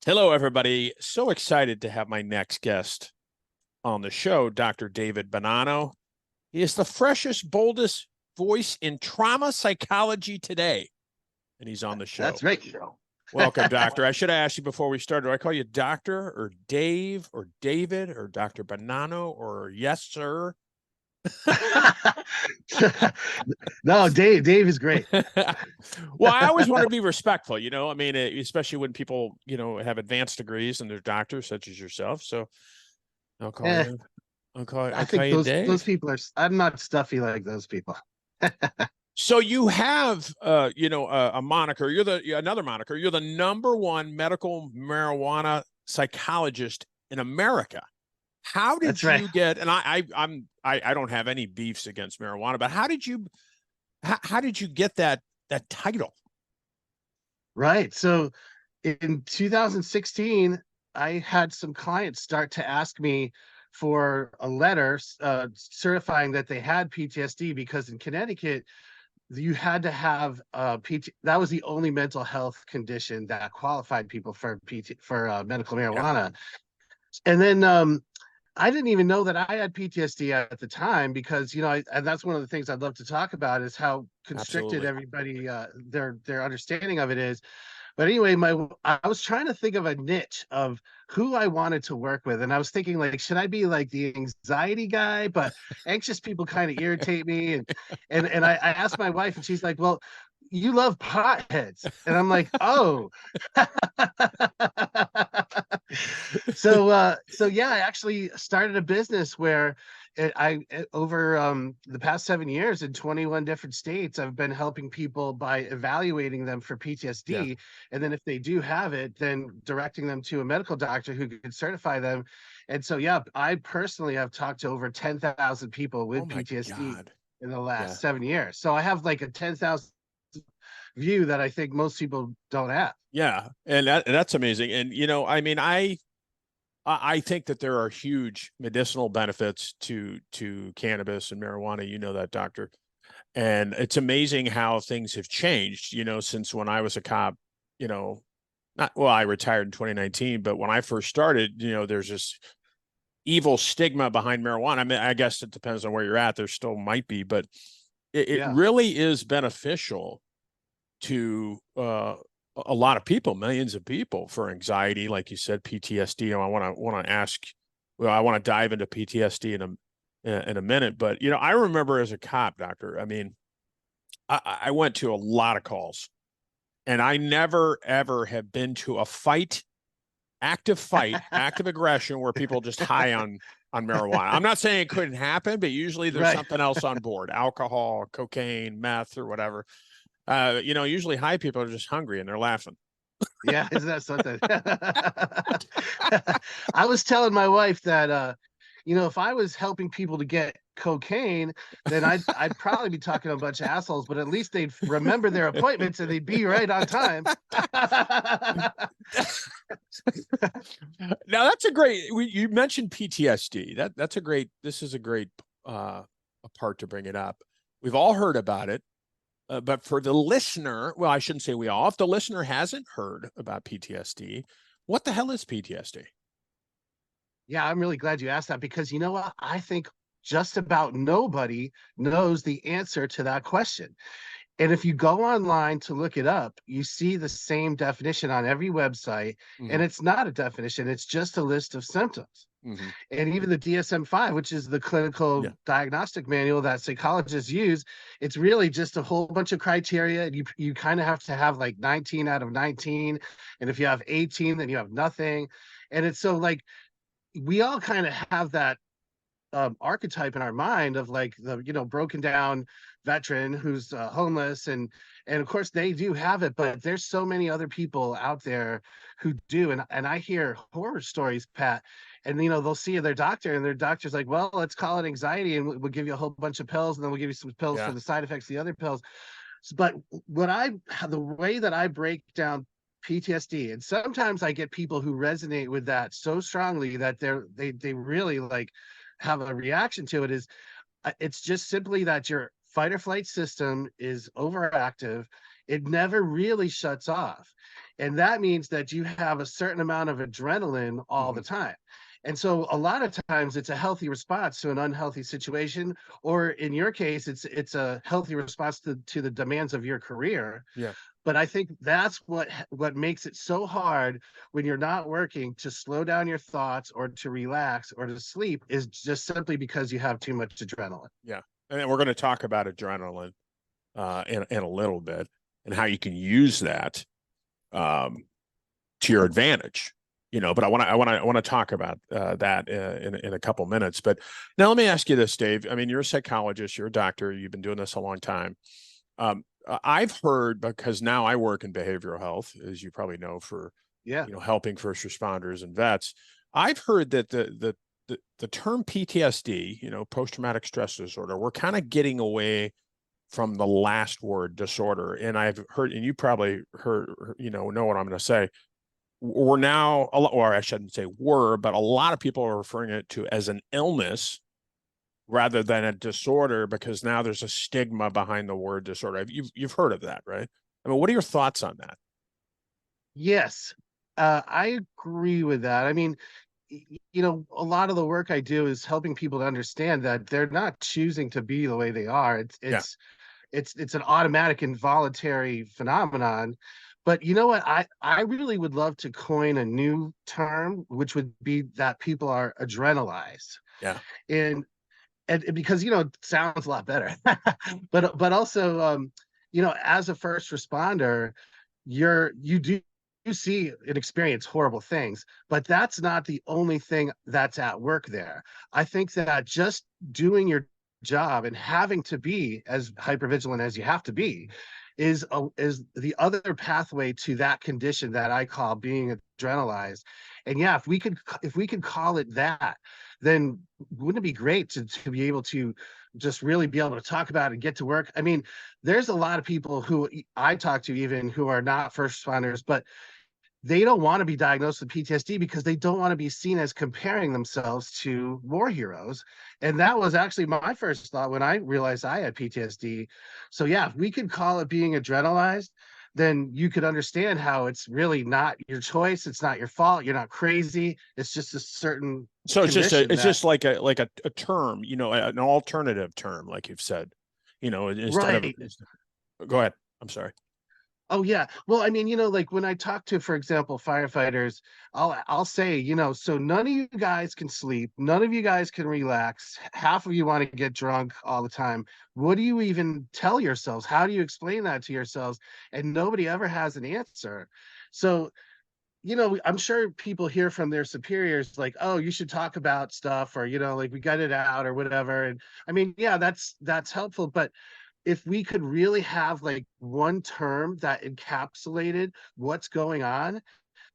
Hello, everybody. So excited to have my next guest on the show, Dr. David Bonanno. He is the freshest, boldest voice in trauma psychology today, and he's on the show. That's right. Welcome, doctor. I should have asked you before we started, do I call you doctor or Dave or David or Dr. Bonanno or yes, sir? No, Dave is great. Well, I always want to be respectful, you know, I mean, especially when people, you know, have advanced degrees and they're doctors such as yourself. So I'll call you. I think those people are, I'm not stuffy like those people. So you have, a moniker. Another moniker. You're the #1 medical marijuana psychologist in America. How did you get? And I don't have any beefs against marijuana, but how did you get that title? Right. So in 2016, I had some clients start to ask me for a letter certifying that they had PTSD, because in Connecticut, you had to have that was the only mental health condition that qualified people for medical marijuana. Yeah. And then I didn't even know that I had PTSD at the time, because, you know, and that's one of the things I'd love to talk about, is how constricted everybody, their understanding of it is. But anyway, I was trying to think of a niche of who I wanted to work with. And I was thinking, like, should I be like the anxiety guy? But anxious people kind of irritate me. And I asked my wife, and she's like, well, you love potheads. And I'm like, oh. So yeah, I actually started a business where over the past 7 years in 21 different states, I've been helping people by evaluating them for PTSD. Yeah. And then if they do have it, then directing them to a medical doctor who can certify them. And so, yeah, I personally have talked to over 10,000 people with PTSD in the last 7 years. So I have like a 10,000 view that I think most people don't have. Yeah. And that's amazing. And, you know, I mean, I think that there are huge medicinal benefits to cannabis and marijuana. You know that, doctor. And it's amazing how things have changed, you know, since when I was a cop, you know, I retired in 2019, but when I first started, you know, there's this evil stigma behind marijuana. I mean, I guess it depends on where you're at. There still might be, but it really is beneficial to a lot of people, millions of people, for anxiety, like you said, PTSD. I want to ask. Well, I want to dive into PTSD in a minute, but you know, I remember as a cop, doctor. I mean, I went to a lot of calls, and I never ever have been to a active aggression where people just high on marijuana. I'm not saying it couldn't happen, but usually there's something else on board: alcohol, cocaine, meth, or whatever. You know, usually high people are just hungry and they're laughing. Yeah, isn't that something? I was telling my wife that, you know, if I was helping people to get cocaine, then I'd probably be talking to a bunch of assholes, but at least they'd remember their appointments and they'd be right on time. Now that's a great, you mentioned PTSD. This is a great part to bring it up. We've all heard about it. But for the listener, well, I shouldn't say we all, if the listener hasn't heard about PTSD, what the hell is PTSD? Yeah, I'm really glad you asked that, because you know what? I think just about nobody knows the answer to that question. And if you go online to look it up, you see the same definition on every website. Mm-hmm. And it's not a definition, it's just a list of symptoms. Mm-hmm. And even the DSM-5, which is the clinical diagnostic manual that psychologists use, it's really just a whole bunch of criteria. And you kind of have to have like 19 out of 19. And if you have 18, then you have nothing. And it's so like, we all kind of have that archetype in our mind of like the, you know, broken down veteran who's homeless, and of course they do have it, but there's so many other people out there who do. And I hear horror stories, Pat, and you know, they'll see their doctor and their doctor's like, well, let's call it anxiety and we'll give you a whole bunch of pills, and then we'll give you some pills for the side effects of the other pills. But the way that I break down PTSD, and sometimes I get people who resonate with that so strongly that they really like have a reaction to it is it's just simply that your fight or flight system is overactive. It never really shuts off. And that means that you have a certain amount of adrenaline all the Mhm. time. And so a lot of times it's a healthy response to an unhealthy situation, or in your case, it's a healthy response to the demands of your career. Yeah. But I think that's what makes it so hard when you're not working to slow down your thoughts or to relax or to sleep, is just simply because you have too much adrenaline. Yeah. And then we're going to talk about adrenaline in a little bit and how you can use that um, to your advantage. But I want to talk about that in a couple minutes. But now let me ask you this, Dave. I mean, you're a psychologist, you're a doctor, you've been doing this a long time. I've heard, because now I work in behavioral health, as you probably know, for Yeah. helping first responders and vets. I've heard that the term PTSD, post traumatic stress disorder, we're kind of getting away from the last word disorder. And I've heard, and you probably heard, know what I'm going to say. We're now, or I shouldn't say were, but a lot of people are referring it to as an illness rather than a disorder, because now there's a stigma behind the word disorder. You've heard of that, right? I mean, what are your thoughts on that? Yes, I agree with that. I mean, a lot of the work I do is helping people to understand that they're not choosing to be the way they are. It's Yeah. it's it's an automatic involuntary phenomenon. But you know what? I really would love to coin a new term, which would be that people are adrenalized. Yeah. And because it sounds a lot better. But also as a first responder, you do see and experience horrible things, but that's not the only thing that's at work there. I think that just doing your job and having to be as hypervigilant as you have to be is the other pathway to that condition that I call being adrenalized. And yeah, if we could call it that, then wouldn't it be great to be able to just really be able to talk about it and get to work? I mean, there's a lot of people who I talk to even who are not first responders, but they don't want to be diagnosed with PTSD because they don't want to be seen as comparing themselves to war heroes. And that was actually my first thought when I realized I had PTSD. So yeah, if we could call it being adrenalized, then you could understand how it's really not your choice. It's not your fault. You're not crazy. It's just a certain So condition it's that, just like a term, an alternative term, like you've said, instead of, right. go ahead. I'm sorry. Oh yeah. Well, I mean, like when I talk to, for example, firefighters, I'll say, so none of you guys can sleep, none of you guys can relax. Half of you want to get drunk all the time. What do you even tell yourselves? How do you explain that to yourselves? And nobody ever has an answer. So, I'm sure people hear from their superiors like, "Oh, you should talk about stuff," or like we got it out or whatever. And I mean, yeah, that's helpful, but if we could really have like one term that encapsulated what's going on,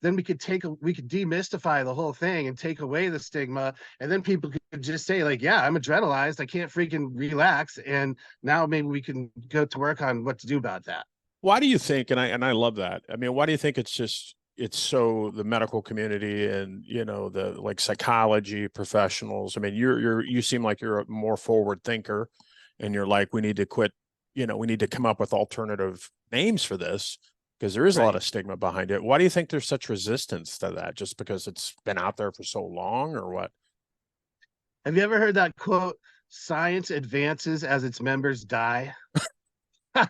then we could demystify the whole thing and take away the stigma. And then people could just say like, yeah, I'm adrenalized. I can't freaking relax. And now maybe we can go to work on what to do about that. Why do you think, and I love that. I mean, why do you think it's so the medical community and the like psychology professionals? I mean, you seem like you're a more forward thinker, and you're like, we need to quit, we need to come up with alternative names for this, because there is a lot Right. of stigma behind it. Why do you think there's such resistance to that? Just because it's been out there for so long, or what? Have you ever heard that quote, science advances as its members die? I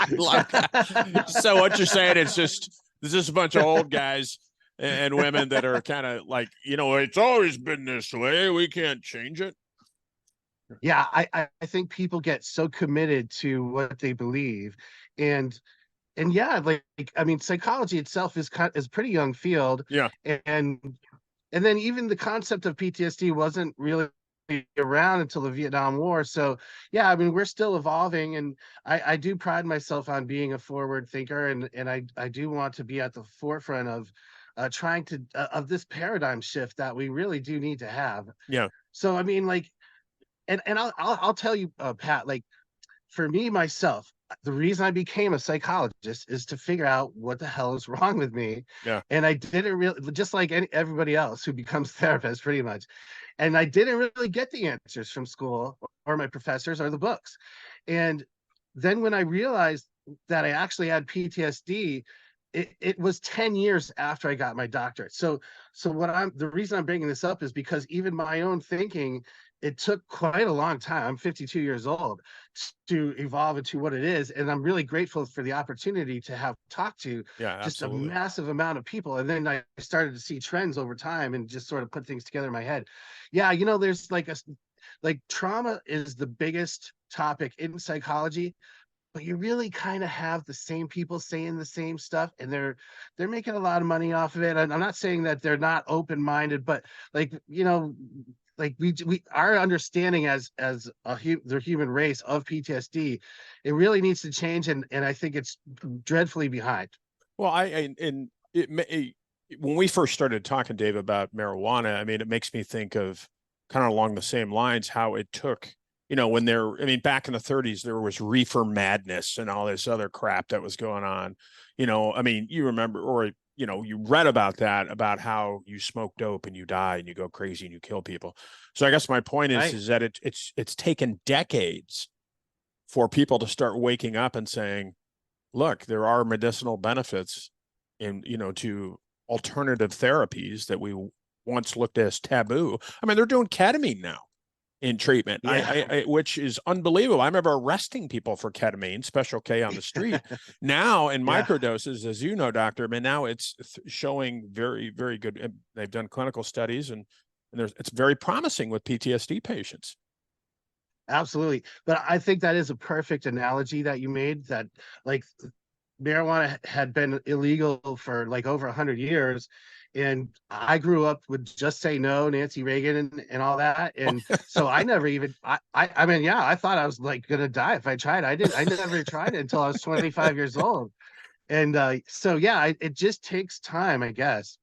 love that. So what you're saying is there's just a bunch of old guys and women that are kind of like, it's always been this way. We can't change it. Yeah, I think people get so committed to what they believe. And yeah, like I mean, psychology itself is a pretty young field. Yeah. And and then even the concept of PTSD wasn't really around until the Vietnam War. So yeah, I mean, we're still evolving, and I do pride myself on being a forward thinker, and I do want to be at the forefront of trying to of this paradigm shift that we really do need to have. Yeah. So I mean, like, and I'll tell you, Pat, like for me myself, the reason I became a psychologist is to figure out what the hell is wrong with me. Yeah. And I didn't really, just like everybody else who becomes therapists pretty much. And I didn't really get the answers from school or my professors or the books. And then when I realized that I actually had PTSD, it was 10 years after I got my doctorate. So the reason I'm bringing this up is because even my own thinking, it took quite a long time. I'm 52 years old to evolve into what it is. And I'm really grateful for the opportunity to have talked to Yeah, just a absolutely. massive amount of people. And then I started to see trends over time and just sort of put things together in my head. Yeah, there's like trauma is the biggest topic in psychology, but you really kind of have the same people saying the same stuff, and they're making a lot of money off of it. And I'm not saying that they're not open-minded, but like, like we our understanding as the human race of PTSD, it really needs to change, and I think it's dreadfully behind. Well, and when we first started talking, Dave, about marijuana, I mean, it makes me think of kind of along the same lines how it took, when I mean, back in the 30s, there was reefer madness and all this other crap that was going on. I mean, you remember, or, you read about that, about how you smoke dope and you die and you go crazy and you kill people. So I guess my point is, Right. is that it's taken decades for people to start waking up and saying, look, there are medicinal benefits in, to alternative therapies that we once looked as taboo. I mean, they're doing ketamine now in treatment, Yeah. which is unbelievable. I remember arresting people for ketamine, special K on the street. Now in Yeah. microdoses, as you know, doctor, I mean, now it's showing very, very good. They've done clinical studies, and it's very promising with PTSD patients. Absolutely. But I think that is a perfect analogy that you made, that like marijuana had been illegal for like over 100 years. And I grew up with Just Say No, Nancy Reagan, and all that. And so I never even, I mean, yeah, I thought I was like going to die if I tried. I never tried it until I was 25 years old. And so, yeah, it just takes time, I guess.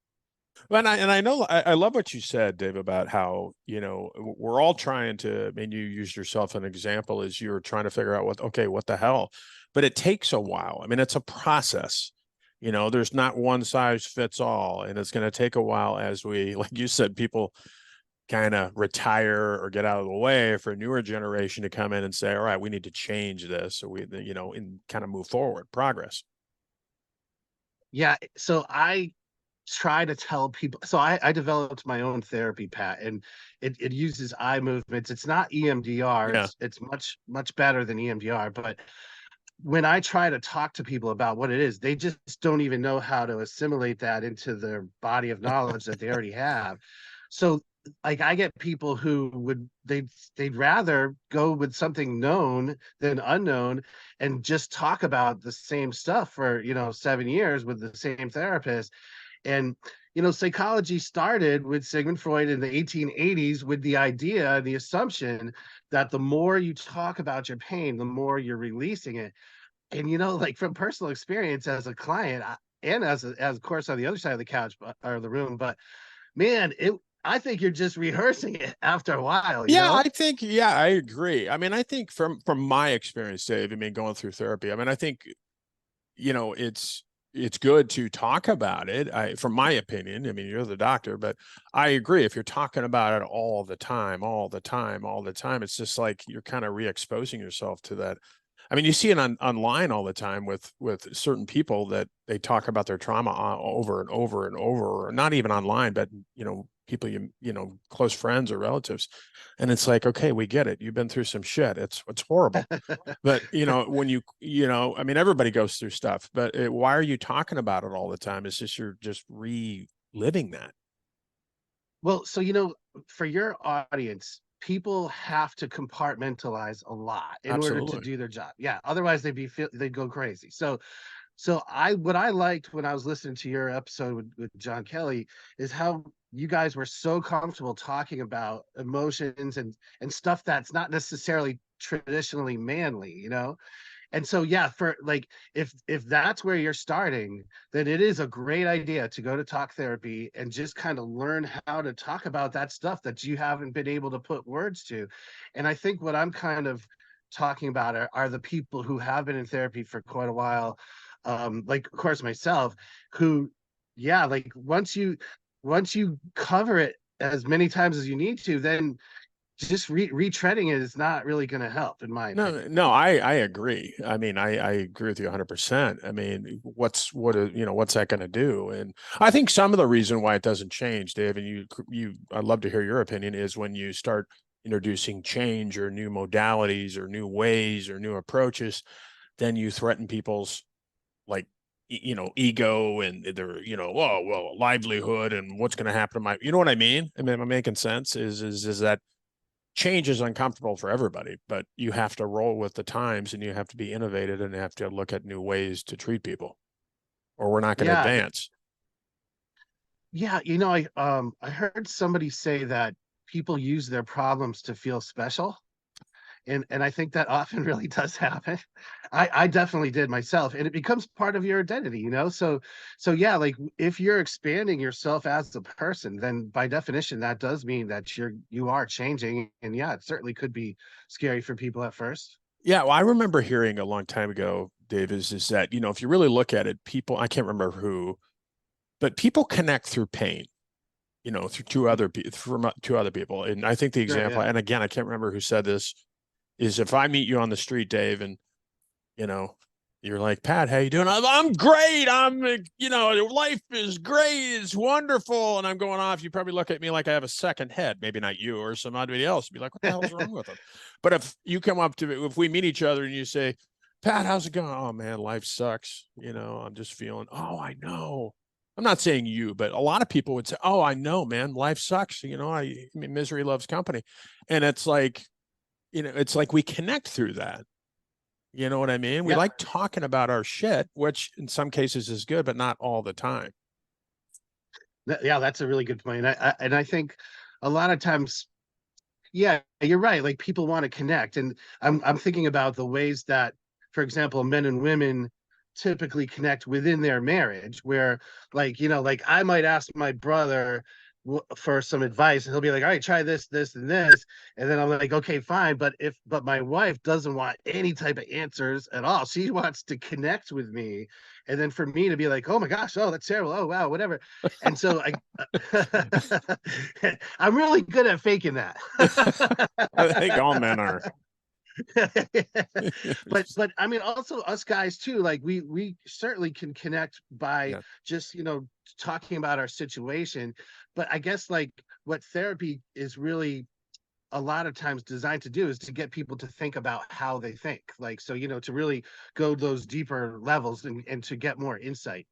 And I know I love what you said, Dave, about how, we're all trying to, I mean, you used yourself an example as you were trying to figure out what the hell, but it takes a while. I mean, it's a process. There's not one size fits all, and it's going to take a while as we, like you said, people kind of retire or get out of the way for a newer generation to come in and say, all right, we need to change this, or and kind of move forward, progress. Yeah. So I try to tell people, so I developed my own therapy, Pat, and it uses eye movements. It's not EMDR. Yeah. It's much better than EMDR. But when I try to talk to people about what it is, they just don't even know how to assimilate that into their body of knowledge that they already have. So like I get people who they'd rather go with something known than unknown, and just talk about the same stuff for 7 years with the same therapist. And psychology started with Sigmund Freud in the 1880s with the idea, the assumption that the more you talk about your pain, the more you're releasing it. And like from personal experience as a client, and as of course on the other side of the couch, or the room, but man, I think you're just rehearsing it after a while, Yeah, I agree. I mean, I think from my experience, Dave, I mean, going through therapy, I mean, I think, it's good to talk about it. From my opinion, I mean, you're the doctor, but I agree. If you're talking about it all the time, all the time, all the time, it's just like you're kind of re-exposing yourself to that. I mean, you see it online all the time with certain people that they talk about their trauma over and over and over, or not even online, but people close friends or relatives, and it's like, okay, we get it. You've been through some shit. It's horrible. But when I mean, everybody goes through stuff, but why are you talking about it all the time? It's just you're just reliving that. Well, so for your audience, people have to compartmentalize a lot in order to Absolutely. do their job. Yeah, otherwise they'd go crazy. So what I liked when I was listening to your episode with John Kelly is how you guys were so comfortable talking about emotions and stuff that's not necessarily traditionally manly. And so yeah, for like, if that's where you're starting, then it is a great idea to go to talk therapy and just kind of learn how to talk about that stuff that you haven't been able to put words to. And I think what I'm kind of talking about are the people who have been in therapy for quite a while, like of course myself, who, yeah, like once you cover it as many times as you need to, then just retreading it is not really going to help, in my No, opinion. no, I agree. I mean, I agree with you 100%. I mean, what's that going to do? And I think some of the reason why it doesn't change, Dave, and I'd love to hear your opinion, is when you start introducing change or new modalities or new ways or new approaches, then you threaten people's, like, ego and their, oh, well, livelihood and what's going to happen to my, you know what I mean? I mean, am I making sense? Is that change is uncomfortable for everybody, but you have to roll with the times and you have to be innovative and you have to look at new ways to treat people, or we're not going to Yeah, advance. yeah, I heard somebody say that people use their problems to feel special. And I think that often really does happen. I definitely did myself, and it becomes part of your identity, so yeah, like if you're expanding yourself as a person, then by definition that does mean that you are changing, and yeah, it certainly could be scary for people at first. Yeah, well, I remember hearing a long time ago, Dave, is that, if you really look at it, people, I can't remember who, but people connect through pain, through two other people. And I think the Sure, example, yeah. and again, I can't remember who said this, is if I meet you on the street, Dave, and you know, you're like, Pat, how you doing? I'm great. Life is great. It's wonderful. And I'm going off. You probably look at me like I have a second head. Maybe not you or somebody else. Be like, what the hell's wrong with them? But if you come up to me, if we meet each other and you say, Pat, how's it going? Oh man, life sucks. I'm just feeling, oh, I know. I'm not saying you, but a lot of people would say, oh, I know, man, life sucks. I mean, misery loves company. And it's like we connect through that. You know what I mean? We Yeah, like talking about our shit, which in some cases is good, but not all the time. yeah, that's a really good point. And I think a lot of times, yeah, you're right. Like people want to connect, and I'm thinking about the ways that, for example, men and women typically connect within their marriage, where, like, like I might ask my brother for some advice, and he'll be like, "All right, try this, this, and this," and then I'm like, "Okay, fine." But my wife doesn't want any type of answers at all. She wants to connect with me, and then for me to be like, "Oh my gosh, oh that's terrible, oh wow, whatever," and so I'm really good at faking that. I think all men are. But I mean also us guys too, like we certainly can connect by Yeah. just talking about our situation, but I guess like what therapy is really a lot of times designed to do is to get people to think about how they think, like, so to really go those deeper levels and to get more insight.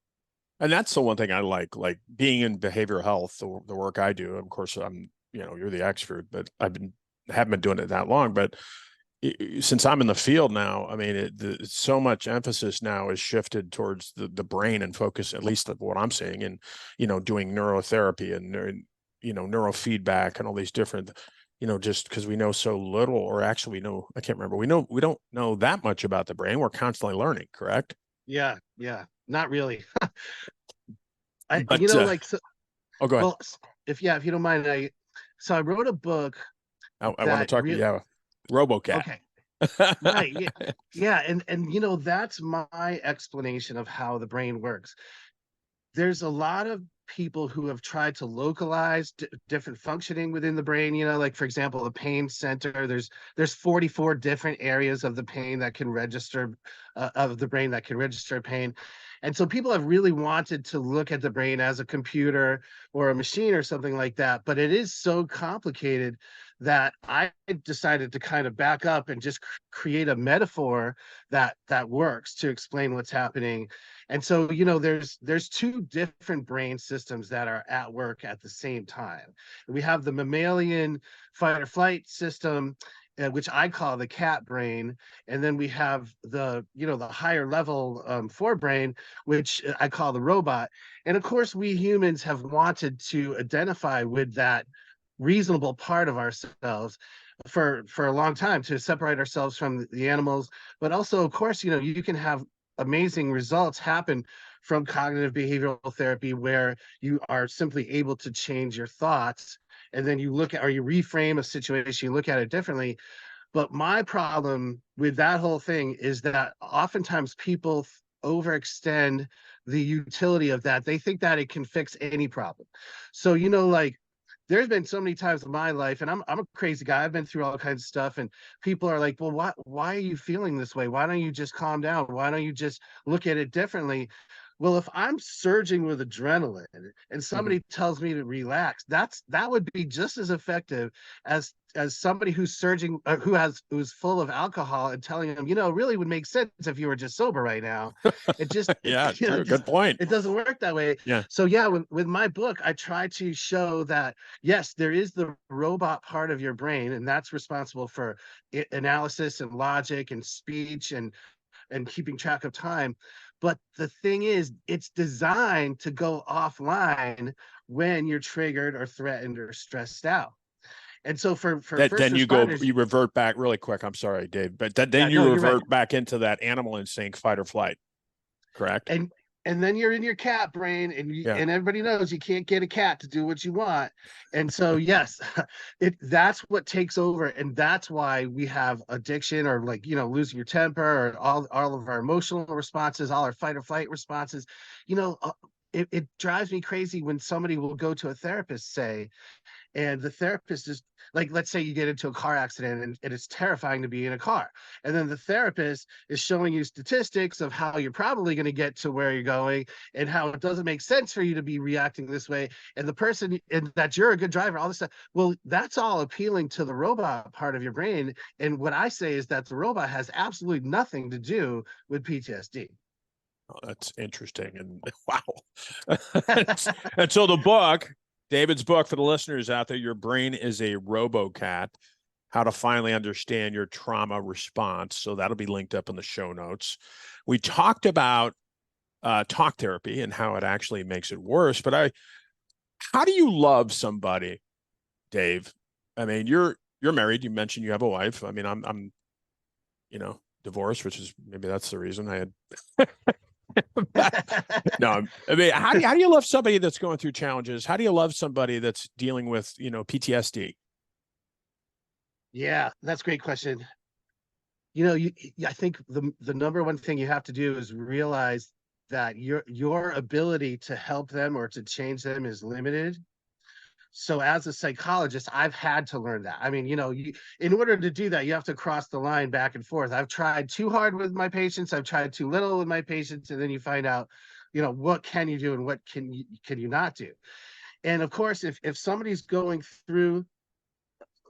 And that's the one thing I like being in behavioral health, the work I do. Of course, you're the expert, but haven't been doing it that long. But since I'm in the field now, I mean, so much emphasis now is shifted towards the brain and focus, at least of what I'm seeing, and doing neurotherapy and neurofeedback and all these different, just because we know so little, or actually I can't remember. We don't know that much about the brain. We're constantly learning, correct? Yeah, yeah, not really. I But like, so, oh, go ahead. well, if you don't mind, I wrote a book I want to that talk. real Yeah, RoboCat. okay. Right. Yeah. Yeah. And that's my explanation of how the brain works. There's a lot of people who have tried to localize different functioning within the brain, like for example the pain center. There's 44 different areas of the pain that can register, of the brain that can register pain. And so people have really wanted to look at the brain as a computer or a machine or something like that, but it is so complicated that I decided to kind of back up and just create a metaphor that works to explain what's happening. And so, there's two different brain systems that are at work at the same time. We have the mammalian fight or flight system, which I call the cat brain, and then we have the higher level forebrain, which I call the robot. And of course, we humans have wanted to identify with that reasonable part of ourselves for a long time, to separate ourselves from the animals. But also, of course, you can have amazing results happen from cognitive behavioral therapy, where you are simply able to change your thoughts, and then you look at, or you reframe a situation, you look at it differently. But my problem with that whole thing is that oftentimes people overextend the utility of that. They think that it can fix any problem. So, like, there's been so many times in my life, and I'm a crazy guy. I've been through all kinds of stuff, and people are like, "Well, why are you feeling this way? Why don't you just calm down? Why don't you just look at it differently?" Well, if I'm surging with adrenaline and Mhm. somebody tells me to relax, that would be just as effective as somebody who's surging, who's full of alcohol and telling them, it really would make sense if you were just sober right now. It just, Yeah, true. Good point. it doesn't work that way. Yeah. So yeah, with my book, I try to show that yes, there is the robot part of your brain, and that's responsible for analysis and logic and speech and keeping track of time. But the thing is, it's designed to go offline when you're triggered or threatened or stressed out. And so for That first then responders, you revert back really quick. I'm sorry, Dave, but then yeah, you no, you're right. revert back into that animal instinct, fight or flight. Correct? And and then you're in your cat brain, Yeah. and everybody knows you can't get a cat to do what you want. And so yes, that's what takes over, and that's why we have addiction, or like, losing your temper, or all of our emotional responses, all our fight or flight responses. You know, it drives me crazy when somebody will go to a therapist, say, and the therapist is like, let's say you get into a car accident, and it's terrifying to be in a car, and then the therapist is showing you statistics of how you're probably going to get to where you're going, and how it doesn't make sense for you to be reacting this way, and the person, and that you're a good driver, all this stuff. Well, that's all appealing to the robot part of your brain, and what I say is that the robot has absolutely nothing to do with PTSD. Oh, that's interesting. And wow. And so the book, David's book for the listeners out there, Your Brain is a RoboCat, How to Finally Understand Your Trauma Response. So that'll be linked up in the show notes. We talked about talk therapy and how it actually makes it worse. But how do you love somebody, Dave? I mean, you're married. You mentioned you have a wife. I mean, I'm divorced, which is maybe that's the reason I had. No, I mean, how do you love somebody that's going through challenges? How do you love somebody that's dealing with, PTSD? Yeah, that's a great question. I think the number one thing you have to do is realize that your ability to help them or to change them is limited. So as a psychologist, I've had to learn that. I mean, in order to do that, you have to cross the line back and forth. I've tried too hard with my patients, I've tried too little with my patients, and then you find out, what can you do and what can you not do. And of course, if somebody's going through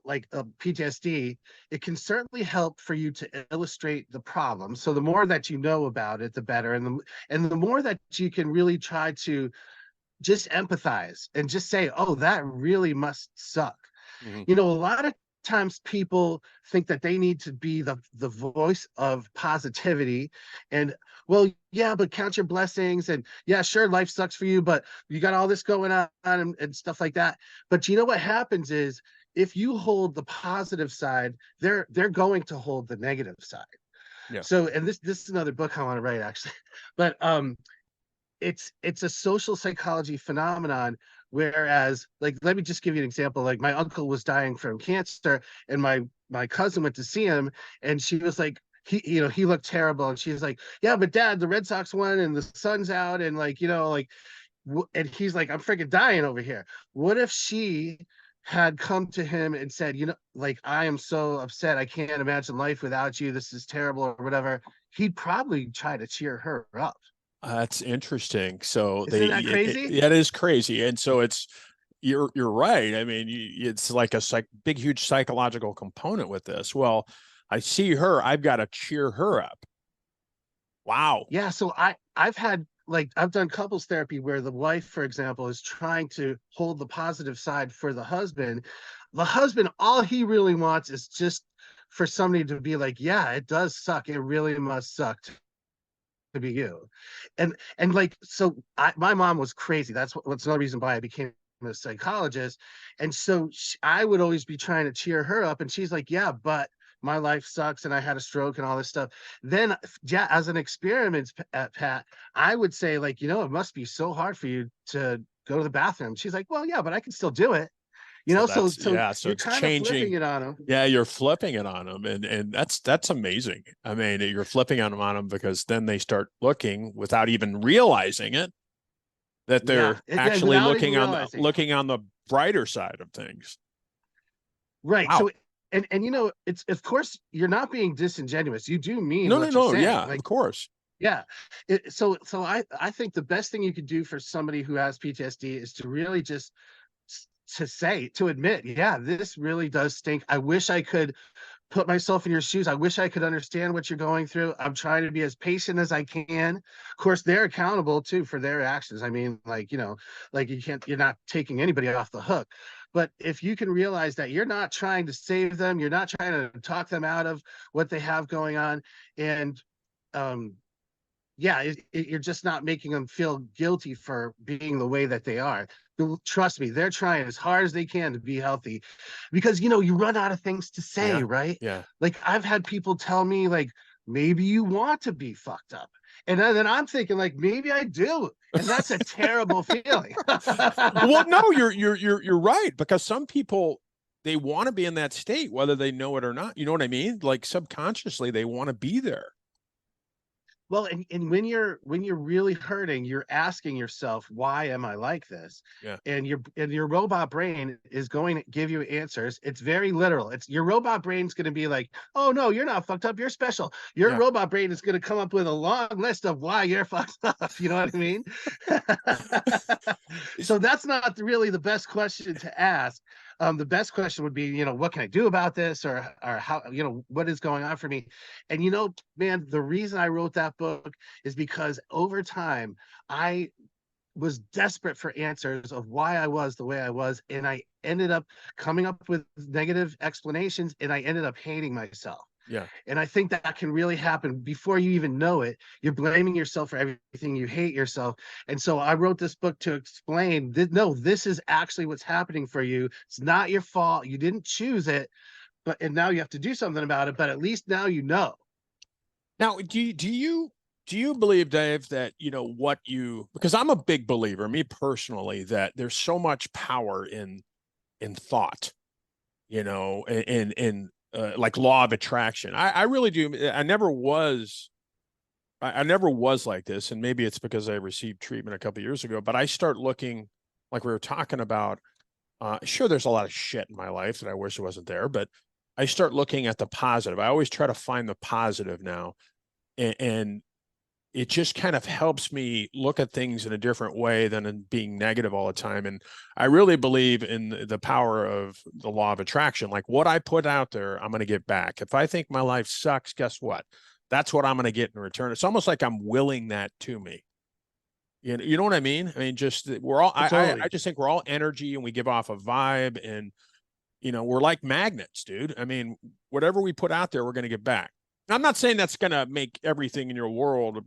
like a PTSD, it can certainly help for you to illustrate the problem. So the more that you know about it, the better. And the more that you can really try to just empathize and just say, "Oh, that really must suck." Mhm. A lot of times people think that they need to be the voice of positivity, and, well, yeah, but count your blessings, and yeah, sure, life sucks for you, but you got all this going on, and stuff like that. But you know what happens is, if you hold the positive side, they're going to hold the negative side. Yeah. So, and this is another book I want to write, actually. But it's a social psychology phenomenon, whereas, like, let me just give you an example. Like, my uncle was dying from cancer, and my cousin went to see him, and she was like, he looked terrible, and she was like, "Yeah, but Dad, the Red Sox won and the sun's out, and, like, like," and he's like, "I'm freaking dying over here." What if she had come to him and said, like, "I am so upset, I can't imagine life without you, this is terrible," or whatever? He'd probably try to cheer her up. That's interesting. So Isn't that crazy? that is crazy. And so you're right. I mean, it's like a big, huge psychological component with this. Well, I see her, I've got to cheer her up. Wow. Yeah, so I've done couples therapy where the wife, for example, is trying to hold the positive side for the husband. The husband, all he really wants is just for somebody to be like, "Yeah, it does suck. It really must suck to be you." And like, so my mom was crazy. What's another reason why I became a psychologist. And so I would always be trying to cheer her up, and she's like, "Yeah, but my life sucks, and I had a stroke and all this stuff." Then, yeah, as an experiment, Pat, I would say, like, it must be so hard for you to go to the bathroom. She's like, "Well, yeah, but I can still do it." You know, so So you're it's kind of flipping changing. it on them. Yeah, you're flipping it on them, and that's amazing. I mean, you're flipping on them because then they start looking without even realizing it, that Yeah, they're yeah, actually without even realizing it. looking on the brighter side of things. Right. Wow. So and you know, it's of course you're not being disingenuous. You do mean No, no, what you're no. saying. Yeah, Like, of course. yeah. I think the best thing you could do for somebody who has PTSD is to really just to admit, yeah, this really does stink. I wish I could put myself in your shoes. I wish I could understand what you're going through. I'm trying to be as patient as I can. Of course, they're accountable too for their actions. I mean, like, you know, like you're not taking anybody off the hook. But if you can realize that you're not trying to save them, you're not trying to talk them out of what they have going on, and um, yeah, you're just not making them feel guilty for being the way that they are. Trust me, they're trying as hard as they can to be healthy, because you know you run out of things to say, Yeah, right? yeah. Like I've had people tell me like, maybe you want to be fucked up, and then I'm thinking like, maybe I do, and that's a terrible feeling. Well, no, you're right, because some people, they want to be in that state whether they know it or not. You know what I mean? Like subconsciously they want to be there. Well, and when you're really hurting, you're asking yourself, why am I like this? Yeah, And your robot brain is going to give you answers. It's very literal. It's your robot brain's going to be like, oh no, you're not fucked up, you're special. Your yeah. robot brain is going to come up with a long list of why you're fucked up. You know what I mean? So that's not really the best question to ask. The best question would be, you know, what can I do about this, or how, you know, what is going on for me? And you know, man, the reason I wrote that book is because over time I was desperate for answers of why I was the way I was, and I ended up coming up with negative explanations, and I ended up hating myself. Yeah. And I think that can really happen before you even know it. You're blaming yourself for everything. You hate yourself. And so I wrote this book to explain that no, this is actually what's happening for you. It's not your fault. You didn't choose it, but and now you have to do something about it. But at least now you know. Now, do you believe, Dave, that you know what you, because I'm a big believer, me personally, that there's so much power in thought, you know, in like law of attraction. I really do. I never was like this, and maybe it's because I received treatment a couple of years ago. But I start looking, like we were talking about. Sure, there's a lot of shit in my life that I wish wasn't there, but I start looking at the positive. I always try to find the positive now, and it just kind of helps me look at things in a different way than in being negative all the time. And I really believe in the power of the law of attraction. Like what I put out there, I'm going to get back. If I think my life sucks, guess what? That's what I'm going to get in return. It's almost like I'm willing that to me. You know what I mean? I mean, just we're all, I Totally. just think we're all energy and we give off a vibe, and, you know, we're like magnets, dude. I mean, whatever we put out there, we're going to get back. I'm not saying that's going to make everything in your world,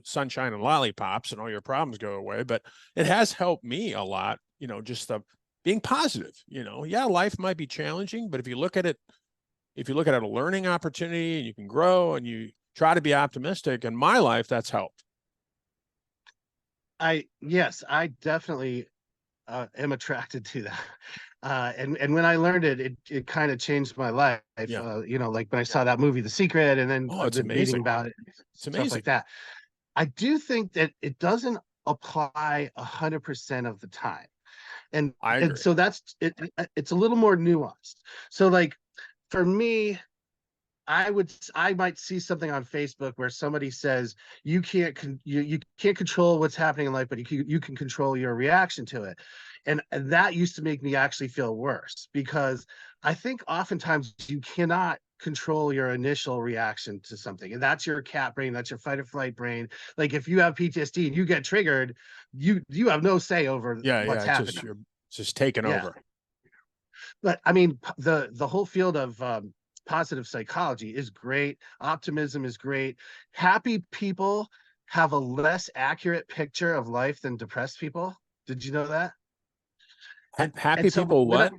sunshine and lollipops and all your problems go away, but it has helped me a lot, you know, just the being positive, you know. Yeah, life might be challenging, but if you look at it a learning opportunity, and you can grow and you try to be optimistic, in my life, that's helped. Yes, I definitely am attracted to that. And when I learned it, it kind of changed my life. Yeah. You know, like when I saw that movie, The Secret, and then Oh, I've it's been reading amazing. about it, It's stuff like amazing. that. I do think that it doesn't apply 100% of the time, and I and agree. so that's it. It's a little more nuanced. So like for me, I might see something on Facebook where somebody says you can't control what's happening in life, but you can control your reaction to it. And that used to make me actually feel worse, because I think oftentimes you cannot control your initial reaction to something. And that's your cat brain, that's your fight or flight brain. Like if you have PTSD and you get triggered, you have no say over Yeah, what's yeah. happening. It's just taking Yeah. over. But I mean, the whole field of positive psychology is great. Optimism is great. Happy people have a less accurate picture of life than depressed people. Did you know that? And Happy so people, what?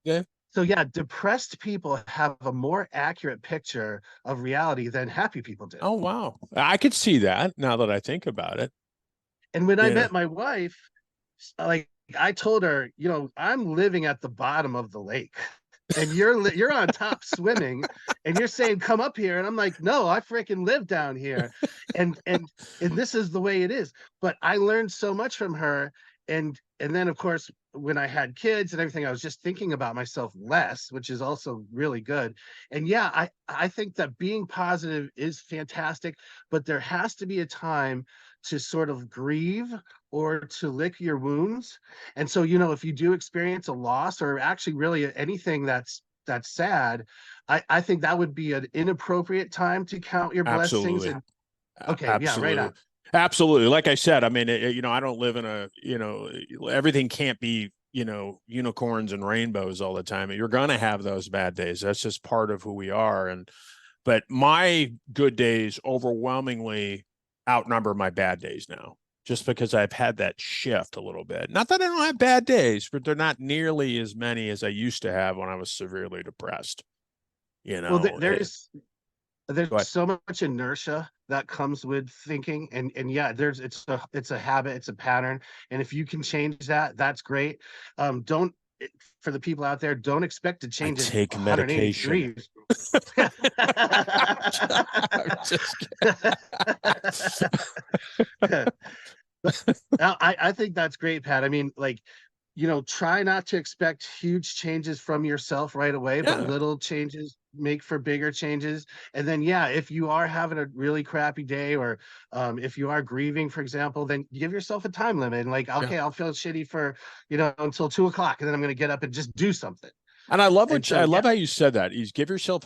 Yeah. yeah, depressed people have a more accurate picture of reality than happy people do. Oh, wow. I could see that now that I think about it. And when I You know, met my wife, like I told her, I'm living at the bottom of the lake and you're on top swimming and you're saying come up here, and I'm like, no, I freaking live down here, and this is the way it is. But I learned so much from her, and then of course when I had kids and everything, I was just thinking about myself less, which is also really good. And yeah, I think that being positive is fantastic, but there has to be a time to sort of grieve or to lick your wounds. And so, if you do experience a loss or actually really anything that's sad, I think that would be an inappropriate time to count your blessings. Absolutely. And okay, yeah, right Absolutely. on. Absolutely. Like I said, I mean, I don't live in everything can't be, unicorns and rainbows all the time. You're going to have those bad days. That's just part of who we are. But my good days overwhelmingly outnumber my bad days now, just because I've had that shift a little bit. Not that I don't have bad days, but they're not nearly as many as I used to have when I was severely depressed. Well, It, there's but so much inertia that comes with thinking, and yeah, it's a habit, it's a pattern, and if you can change that, that's great. Don't For the people out there, don't expect to I change it take 180 medication. degrees. I'm just kidding. I think that's great, Pat. I mean, like, try not to expect huge changes from yourself right away, but Yeah. little changes make for bigger changes. And then, yeah, if you are having a really crappy day, or if you are grieving, for example, then give yourself a time limit. And like, Yeah. okay, I'll feel shitty for, until 2 o'clock, and then I'm going to get up and just do something. And I love And I so, yeah, love how you said that. Is give yourself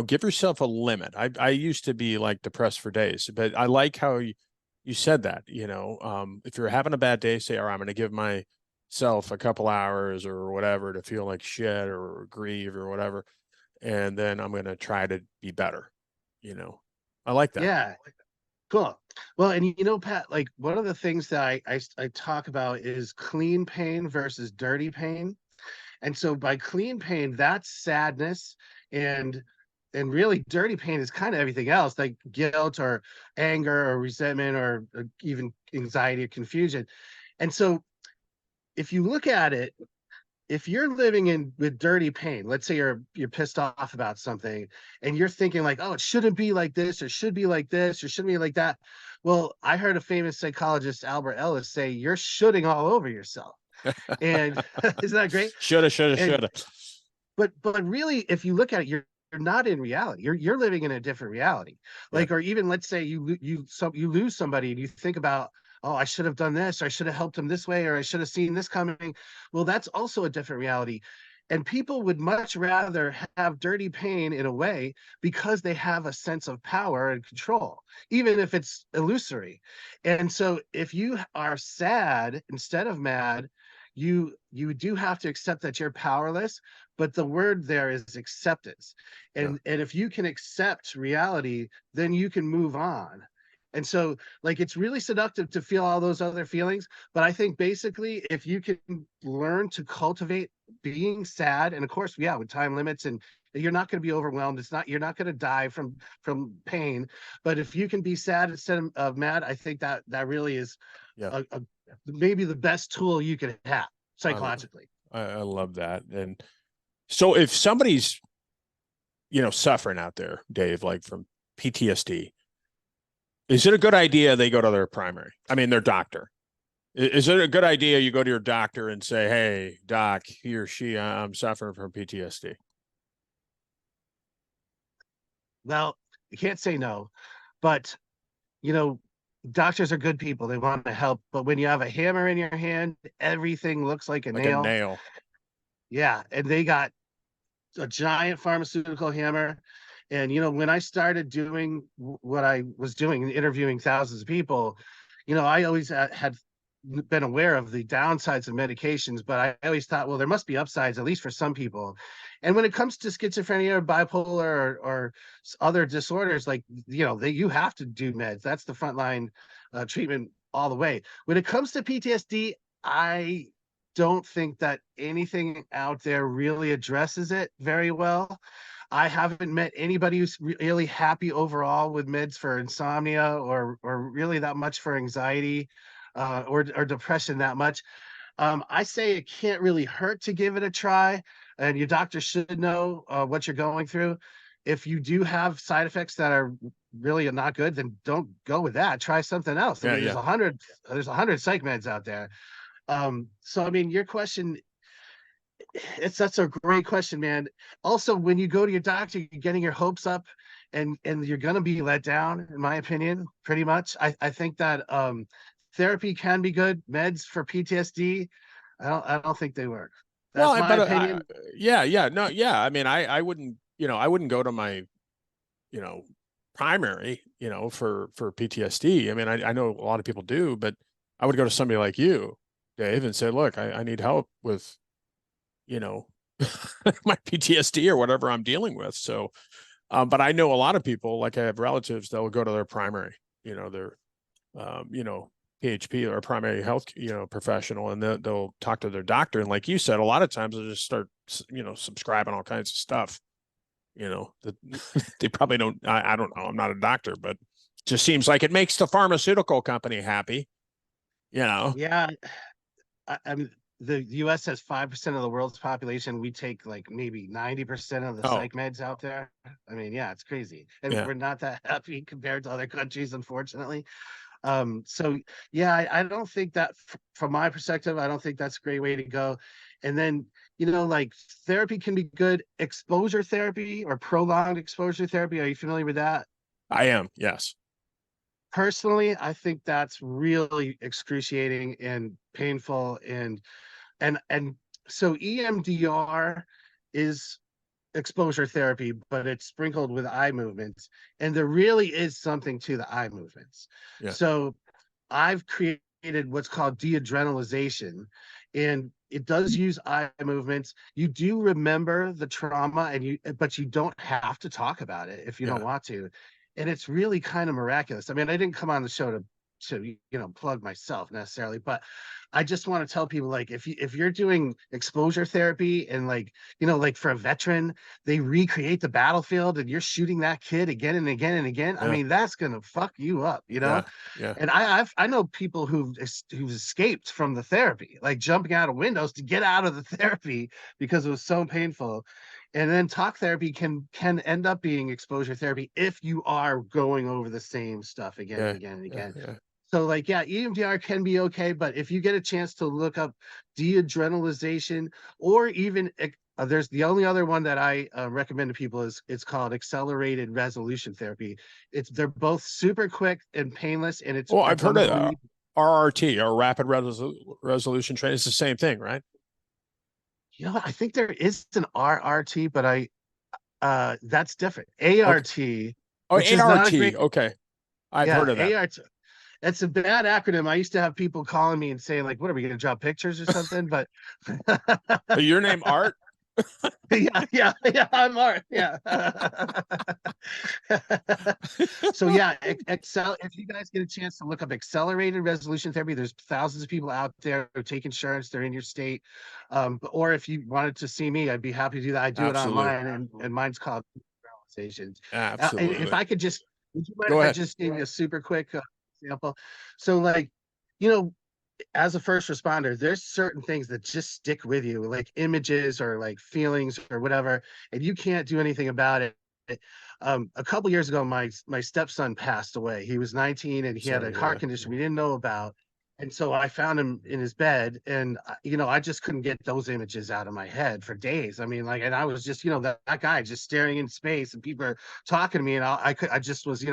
give yourself a limit. I used to be like depressed for days, but I like how you said that. If you're having a bad day, say, all right, I'm going to give myself a couple hours or whatever to feel like shit or grieve or whatever, and then I'm going to try to be better. You know, I like that. yeah, cool. Well, and Pat, like one of the things that I talk about is clean pain versus dirty pain. And so by clean pain, that's sadness, and really dirty pain is kind of everything else, like guilt or anger or resentment or even anxiety or confusion. And so if you look at it, if you're living in with dirty pain, let's say you're pissed off about something and you're thinking like, oh, it shouldn't be like this, or should be like this, or shouldn't be like that. Well, I heard a famous psychologist, Albert Ellis, say you're shooting all over yourself. And isn't that great? Shoulda, shoulda, And shoulda. but really, if you look at it, you're not in reality. You're living in a different reality. Yeah. Like, or even let's say you lose somebody and you think about, oh, I should have done this, or I should have helped him this way, or I should have seen this coming. Well, that's also a different reality. And people would much rather have dirty pain in a way, because they have a sense of power and control, even if it's illusory. And so if you are sad instead of mad, you do have to accept that you're powerless, but the word there is acceptance. Yeah. And if you can accept reality, then you can move on. And so, like, it's really seductive to feel all those other feelings, but I think basically if you can learn to cultivate being sad, and of course, yeah, with time limits, and you're not going to be overwhelmed, you're not going to die from pain, but if you can be sad instead of mad, I think that really is Yeah. maybe the best tool you could have I, psychologically. I love that. And so if somebody's, suffering out there, Dave, like from PTSD, is it a good idea they go to their doctor? Is it a good idea you go to your doctor and say, hey, doc, he or she, I'm suffering from PTSD? Well, you can't say no, but you know, doctors are good people. They want to help, but when you have a hammer in your hand, everything looks like a Like a nail. nail. Yeah, and they got a giant pharmaceutical hammer. And when I started doing what I was doing, interviewing thousands of people, I always had been aware of the downsides of medications, but I always thought, well, there must be upsides, at least for some people. And when it comes to schizophrenia or bipolar or other disorders, like, you have to do meds. That's the frontline treatment all the way. When it comes to PTSD, I don't think that anything out there really addresses it very well. I haven't met anybody who's really happy overall with meds for insomnia or really that much for anxiety or depression that much. I say it can't really hurt to give it a try, and your doctor should know what you're going through. If you do have side effects that are really not good, then don't go with that. Try something else. I Yeah, mean, yeah. there's 100 psych meds out there. So I mean, your question, that's a great question, man. Also, when you go to your doctor, you're getting your hopes up, and you're gonna be let down, in my opinion, pretty much. I think that therapy can be good. Meds for PTSD, I don't think they work. Well, That's my opinion. yeah, yeah, no, yeah. I mean, I wouldn't, I wouldn't go to my, you know, primary, for PTSD. I mean, I know a lot of people do, but I would go to somebody like you, Dave, and say, look, I need help with, you know, my PTSD or whatever I'm dealing with. So, but I know a lot of people, like I have relatives, they'll go to their primary, their, PHP or primary health, professional, and they'll talk to their doctor. And like you said, a lot of times they'll just start, subscribing all kinds of stuff, that they probably don't, I don't know. I'm not a doctor, but it just seems like it makes the pharmaceutical company happy, Yeah, I mean, the U.S. has 5% of the world's population. We take like maybe 90% of the Oh, psych meds out there. I mean, yeah, it's crazy, and yeah. we're not that happy compared to other countries, unfortunately. So yeah, I don't think that from my perspective, I don't think that's a great way to go. And then, like therapy can be good. Exposure therapy or prolonged exposure therapy. Are you familiar with that? I am. Yes. Personally, I think that's really excruciating and painful, and so EMDR is exposure therapy, but it's sprinkled with eye movements. And there really is something to the eye movements. Yeah. So I've created what's called de-adrenalization, and it does use eye movements. You do remember the trauma, but you don't have to talk about it if you don't Yeah. want to. And it's really kind of miraculous. I mean, I didn't come on the show to plug myself necessarily, but I just want to tell people, like, if you're doing exposure therapy, and like for a veteran, they recreate the battlefield and you're shooting that kid again and again and again. I Yeah. mean, that's gonna fuck you up, Yeah. Yeah. And I know people who've escaped from the therapy, like jumping out of windows to get out of the therapy because it was so painful. And then talk therapy can end up being exposure therapy if you are going over the same stuff again and Yeah. again and Yeah. again. Yeah. So like, yeah, EMDR can be okay, but if you get a chance to look up de-adrenalization, or even there's the only other one that I recommend to people is it's called accelerated resolution therapy. They're both super quick and painless, and Well, I've it's heard almost of RRT, or rapid resolution training. It's the same thing, right? I think there is an RRT, but that's different. Okay. ART, Oh, which is not a ART. great, Okay. I've heard yeah, of that. ART. It's a bad acronym. I used to have people calling me and saying, like, what are we going to draw pictures or something? But Your name Art? yeah, I'm Art. Yeah. So yeah, Excel. If you guys get a chance to look up accelerated resolution therapy, there's thousands of people out there who take insurance. They're in your state. Or if you wanted to see me, I'd be happy to do that. I do it Absolutely. online, and mine's called conversations. And if Absolutely. I could just, would you mind Go if I ahead. just gave you a super quick example? So like, you know, as a first responder, there's certain things that just stick with you, like images or like feelings or whatever, and you can't do anything about it. A couple years ago, my stepson passed away. He was 19 and he had Sorry a to hear heart that. condition we didn't know about. And so I found him in his bed, and I just couldn't get those images out of my head for days. I mean, like, and I was just, that guy just staring in space, and people are talking to me, and I just was,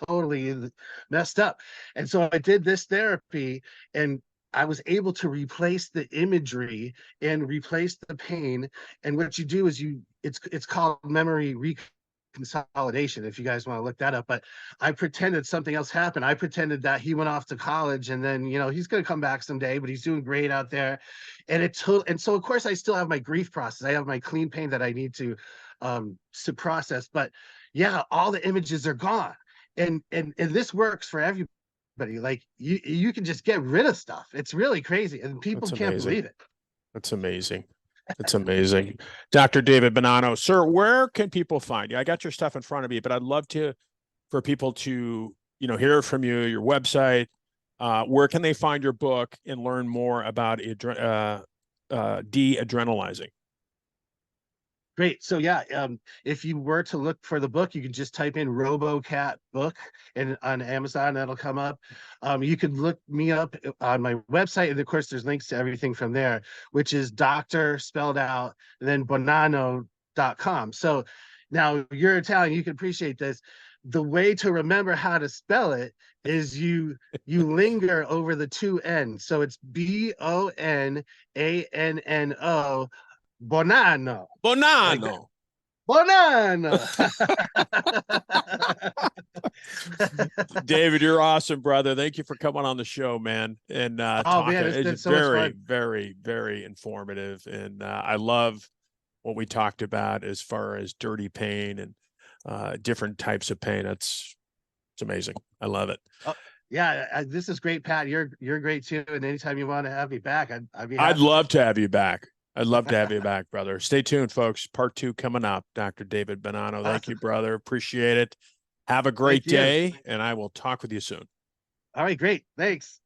totally messed up. And so I did this therapy, and I was able to replace the imagery and replace the pain. And what you do is it's called memory reconsolidation, if you guys want to look that up. But I pretended something else happened. I pretended that he went off to college, and then he's going to come back someday, but he's doing great out there. And so of course I still have my grief process. I have my clean pain that I need to process. But yeah, all the images are gone. And this works for everybody. Like, you can just get rid of stuff. It's really crazy, and people That's can't amazing. believe it. That's amazing. That's amazing. Dr. David Bonanno, sir, where can people find you? I got your stuff in front of me, but I'd love for people to, hear from you, your website, Where can they find your book and learn more about de-adrenalizing? Great. So yeah, if you were to look for the book, you can just type in RoboCat book and on Amazon, that'll come up. You could look me up on my website, and of course there's links to everything from there, which is doctor spelled out, and then bonanno.com. So now you're Italian, you can appreciate this. The way to remember how to spell it is you linger over the two N's. So it's Bonanno. Bonanno. Like that. Bonanno. Bonanno. David, you're awesome, brother. Thank you for coming on the show, man. And Oh talking. man, it's been It's so much very, fun. very, very informative. And I love what we talked about as far as dirty pain and different types of pain. It's amazing. I love it. Yeah, this is great, Pat. You're great too. And anytime you want to have me back, I'd be I'd happy. love to have you back. I'd love to have you back, brother. Stay tuned, folks. Part 2 coming up. Dr. David Bonanno. Thank you, Awesome. brother. Appreciate it. Have a great Thank you. day, and I will talk with you soon. All right, great. Thanks.